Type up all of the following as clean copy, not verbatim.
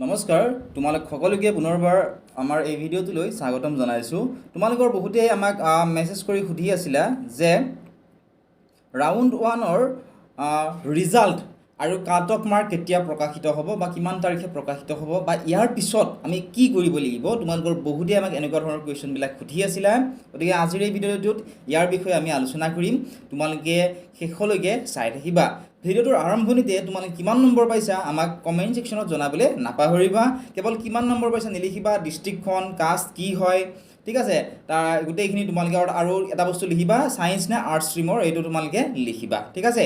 নমস্কাৰ তোমালোক সকলোকে পুনৰবাৰ আমাৰ এই ভিডিঅ'টোলৈ স্বাগতম জনাইছোঁ। তোমালোকৰ বহুতেই আমাক মেছেজ কৰি সুধি আছিলা যে ৰাউণ্ড 1ৰ ৰিজাল্ট আৰু কাট অফ মাৰ্ক কেতিয়া প্ৰকাশিত হ'ব বা কিমান তাৰিখে প্ৰকাশিত হ'ব বা ইয়াৰ পিছত আমি কি কৰিব লাগিব। তোমালোকৰ বহুতেই আমাক এনেকুৱা ধৰণৰ কুৱেশ্যনবিলাক সুধি আছিলা। গতিকে আজিৰ এই ভিডিঅ'টোত ইয়াৰ বিষয়ে আমি আলোচনা কৰিম। তোমালোকে শেষলৈকে চাই থাকিবা। ভিডিঅ'টোৰ আৰম্ভণিতে তোমালোকে কিমান নম্বৰ পাইছা আমাক কমেণ্ট ছেকশ্যনত জনাবলৈ নাপাহৰিবা। কেৱল কিমান নম্বৰ পাইছা নিলিখিবা, ডিষ্ট্ৰিক্টখন কাষ্ট কি হয়, ঠিক আছে, তাৰ গোটেইখিনি তোমালোকে আৰু এটা বস্তু লিখিবা, ছায়েন্স নে আৰ্টছ ষ্ট্ৰীমৰ এইটো তোমালোকে লিখিবা, ঠিক আছে।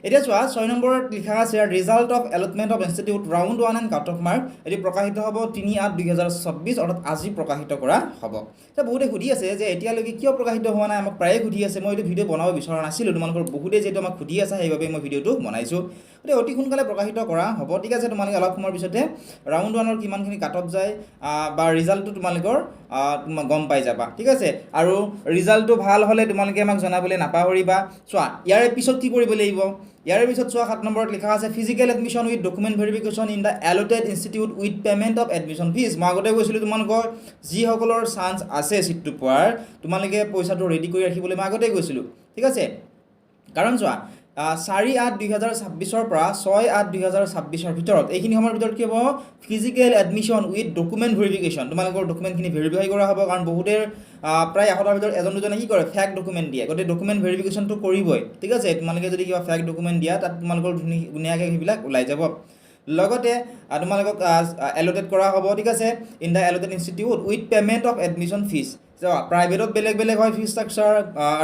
এতিয়া চোৱা 6 নম্বৰত লিখা আছে result of allotment of institute round 1 and cut off mark. এটি প্ৰকাশিত হ'ব 3/8/2024 অৰ্থাৎ আজি প্ৰকাশিত কৰা হ'ব। এতিয়া বহুতে সুধি আছে যে এতিয়ালৈকে কিয় প্ৰকাশিত হোৱা নাই, আমাক প্ৰায়ে সুধি আছে। মই এইটো ভিডিঅ' বনাব বিচৰা নাছিলোঁ, তোমালোকৰ বহুতে যিহেতু আমাক সুধি আছে সেইবাবে মই ভিডিঅ'টো বনাইছোঁ। গতিকে অতি সোনকালে প্ৰকাশিত কৰা হ'ব, ঠিক আছে। তোমালোকে অলপ সময়ৰ পিছতে ৰাউণ্ড 1ৰ কিমানখিনি কাট অফ যায় বা ৰিজাল্টটো তোমালোকৰ গম পাই যাবা, ঠিক আছে। আৰু ৰিজাল্টটো ভাল হ'লে তোমালোকে আমাক জনাবলৈ নাপাহৰিবা। চোৱা ইয়াৰে পিছত কি কৰিব লাগিব। ইয়াৰে পিছত চোৱা 7 নম্বৰত লিখা আছে physical admission with document verification in the allotted institute with payment of admission fee. মই আগতে কৈছিলোঁ তোমালোকৰ যিসকলৰ চান্স আছে ছিটটো পোৱাৰ তোমালোকে পইচাটো ৰেডি কৰি ৰাখিবলৈ মই আগতেই কৈছিলোঁ, ঠিক আছে। কাৰণ চোৱা 4/8/2026 পৰা 6/8/2026 ভিতৰত এইখিনি সময়ৰ ভিতৰত কি হ'ব, physical admission with document verification. তোমালোকৰ ডকুমেণ্টখিনি ভেৰিফাই কৰা হ'ব। কাৰণ বহুতেৰ প্ৰায় 100টাৰ ভিতৰত এজন দুজনে কি কৰে, ফেক ডকুমেণ্ট দিয়ে। গতিকে ডকুমেণ্ট ভেৰিফিকেশ্যনটো কৰিবই, ঠিক আছে। তোমালোকে যদি কিবা ফেক ডকুমেণ্ট দিয়া তাত তোমালোকৰ ধুনীয়াকৈ সেইবিলাক ওলাই যাব। লগতে তোমালোকক এলটেড কৰা হ'ব, ঠিক আছে, in the allotted institute with payment of admission fee. প্ৰাইভেটত বেলেগ বেলেগ হয় ফিজ ষ্ট্ৰাকচাৰ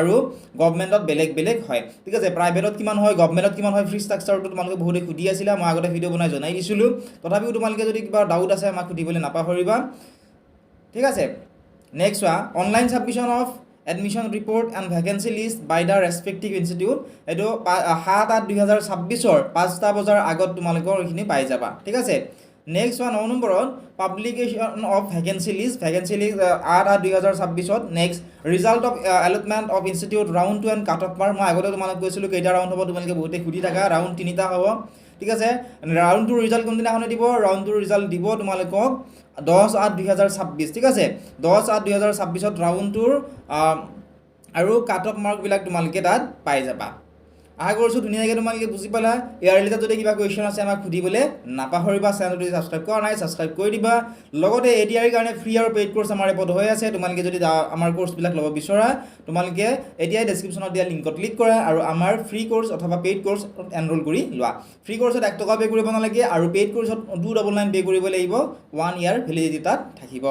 আৰু গভৰ্ণমেণ্টত বেলেগ বেলেগ হয়, ঠিক আছে। প্ৰাইভেটত কিমান হয়, গভৰ্ণমেণ্টত কিমান হয়, ফিজ ষ্ট্ৰাকচাৰটো তোমালোকে বহুতে সুধি আছিলা। মই আগতে ভিডিঅ' বনাই জনাই দিছিলোঁ। তথাপিও তোমালোকে যদি কিবা ডাউট আছে আমাক সুধিবলৈ নাপাহৰিবা, ঠিক আছে। নেক্সট চোৱা online submission of admission report and vacancy list by the respective institute. এইটো 7/8/2026 5টা বজাৰ আগত তোমালোকৰ এইখিনি পাই যাবা, ঠিক আছে। নেক্সট চোৱা 9 নম্বৰত publication of vacancy list 8/8/2026। Next result of allotment of institute round 2 and cut off mark. মই আগতে তোমালোক কৈছিলোঁ কেইটা ৰাউণ্ড হ'ব, তোমালোকে বহুতে সুধি থাকা। ৰাউণ্ড 3টা হ'ব, ঠিক আছে। ৰাউণ্ড 2 ৰিজাল্ট কোনদিনাখনে দিব, ৰাউণ্ড 2 ৰিজাল্ট দিব তোমালোকক 10/8/2026, ঠিক আছে। 10/8/2026 ৰাউণ্ড 2ৰ আৰু কাট অফ মাৰ্কবিলাক তোমালোকে তাত পাই যাবা। আশা কৰিছোঁ ধুনীয়াকৈ তোমালোকে বুজি পালা। ইয়াৰ ৰিলেটেড যদি কিবা কুৱেশ্যন আছে আমাক সুধিবলৈ নাপাহৰিবা। চেনেলটো যদি ছাবস্ক্ৰাইব কৰা নাই ছাবস্ক্ৰাইব কৰি দিবা। লগতে এডিআৰিৰ কাৰণে ফ্ৰী আৰু পেইড কোৰ্চ আমাৰ এপত হৈ আছে। তোমালোকে যদি আমাৰ কোৰ্চবিলাক ল'ব বিচৰা তোমালোকে এতিয়াই ডেছক্ৰিপশ্যনত দিয়া লিংকত ক্লিক কৰা আৰু আমাৰ ফ্ৰী কোৰ্চ অথবা পেইড কোৰ্চ এনৰোল কৰি লোৱা। ফ্ৰী কোৰ্চত 1 টকা পে' কৰিব নালাগে আৰু পেইড কোৰ্চত 299 পে' কৰিব লাগিব। 1 ইয়াৰ ভেলিডিটি তাত থাকিব।